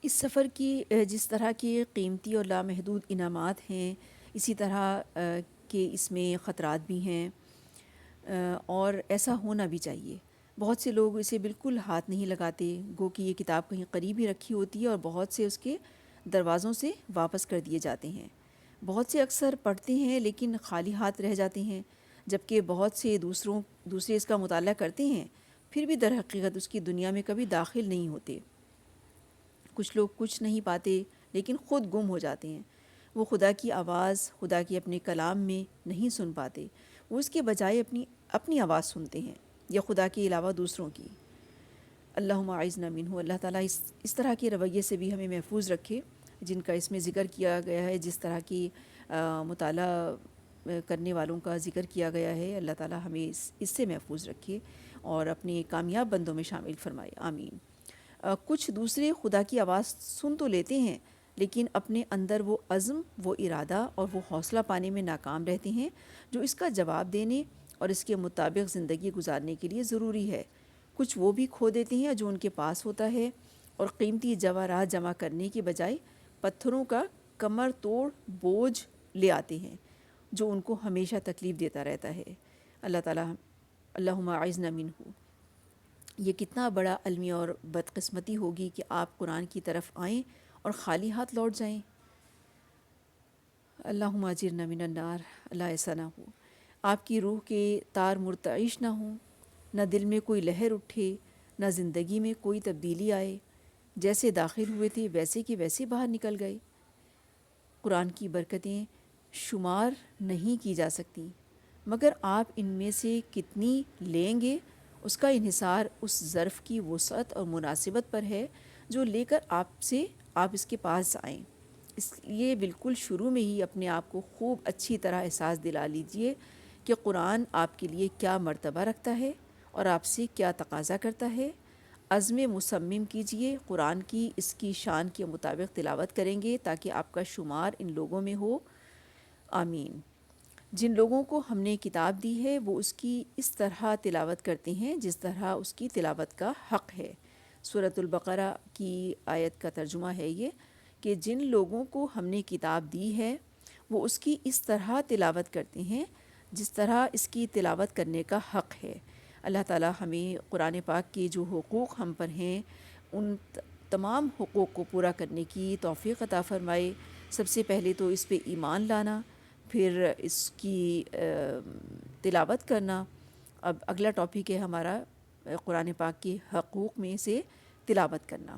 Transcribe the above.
اس سفر کی جس طرح کی قیمتی اور لامحدود انعامات ہیں، اسی طرح کہ اس میں خطرات بھی ہیں، اور ایسا ہونا بھی چاہیے۔ بہت سے لوگ اسے بالکل ہاتھ نہیں لگاتے، گو کہ یہ کتاب کہیں قریب ہی رکھی ہوتی ہے، اور بہت سے اس کے دروازوں سے واپس کر دیے جاتے ہیں۔ بہت سے اکثر پڑھتے ہیں لیکن خالی ہاتھ رہ جاتے ہیں، جبکہ بہت سے دوسرے اس کا مطالعہ کرتے ہیں، پھر بھی در حقیقت اس کی دنیا میں کبھی داخل نہیں ہوتے۔ کچھ لوگ کچھ نہیں پاتے لیکن خود گم ہو جاتے ہیں۔ وہ خدا کی آواز، خدا کی اپنے کلام میں نہیں سن پاتے، وہ اس کے بجائے اپنی آواز سنتے ہیں، یا خدا کے علاوہ دوسروں کی۔ اللہم اعذنا منہ، اللہ تعالیٰ اس طرح کے رویے سے بھی ہمیں محفوظ رکھے جن کا اس میں ذکر کیا گیا ہے، جس طرح کی مطالعہ کرنے والوں کا ذکر کیا گیا ہے۔ اللہ تعالیٰ ہمیں اس سے محفوظ رکھے اور اپنے کامیاب بندوں میں شامل فرمائے، آمین۔ کچھ دوسرے خدا کی آواز سن تو لیتے ہیں لیکن اپنے اندر وہ عزم، وہ ارادہ اور وہ حوصلہ پانے میں ناکام رہتے ہیں جو اس کا جواب دینے اور اس کے مطابق زندگی گزارنے کے لیے ضروری ہے۔ کچھ وہ بھی کھو دیتے ہیں جو ان کے پاس ہوتا ہے، اور قیمتی جواہرات جمع کرنے کے بجائے پتھروں کا کمر توڑ بوجھ لے آتے ہیں جو ان کو ہمیشہ تکلیف دیتا رہتا ہے۔ اللہ تعالیٰ اللہم اعذنا منہ۔ یہ کتنا بڑا المی اور بدقسمتی ہوگی کہ آپ قرآن کی طرف آئیں اور خالی ہاتھ لوٹ جائیں۔ اللہم اجرنا من النار، اللہ ایسا نہ ہو۔ آپ کی روح کے تار مرتعش نہ ہوں، نہ دل میں کوئی لہر اٹھے، نہ زندگی میں کوئی تبدیلی آئے، جیسے داخل ہوئے تھے ویسے کہ ویسے باہر نکل گئے۔ قرآن کی برکتیں شمار نہیں کی جا سکتی، مگر آپ ان میں سے کتنی لیں گے اس کا انحصار اس ظرف کی وسعت اور مناسبت پر ہے جو لے کر آپ اس کے پاس آئیں۔ اس لیے بالکل شروع میں ہی اپنے آپ کو خوب اچھی طرح احساس دلا لیجئے کہ قرآن آپ کے لیے کیا مرتبہ رکھتا ہے اور آپ سے کیا تقاضا کرتا ہے۔ عزم مصمم کیجئے، قرآن کی اس کی شان کے مطابق تلاوت کریں گے تاکہ آپ کا شمار ان لوگوں میں ہو، آمین۔ جن لوگوں کو ہم نے کتاب دی ہے وہ اس کی اس طرح تلاوت کرتے ہیں جس طرح اس کی تلاوت کا حق ہے۔ سورۃ البقرہ کی آیت کا ترجمہ ہے یہ کہ جن لوگوں کو ہم نے کتاب دی ہے وہ اس کی اس طرح تلاوت کرتے ہیں جس طرح اس کی تلاوت کرنے کا حق ہے۔ اللہ تعالیٰ ہمیں قرآن پاک کے جو حقوق ہم پر ہیں ان تمام حقوق کو پورا کرنے کی توفیق عطا فرمائے۔ سب سے پہلے تو اس پہ ایمان لانا، پھر اس کی تلاوت کرنا۔ اب اگلا ٹاپک ہے ہمارا قرآن پاک کے حقوق میں سے تلاوت کرنا۔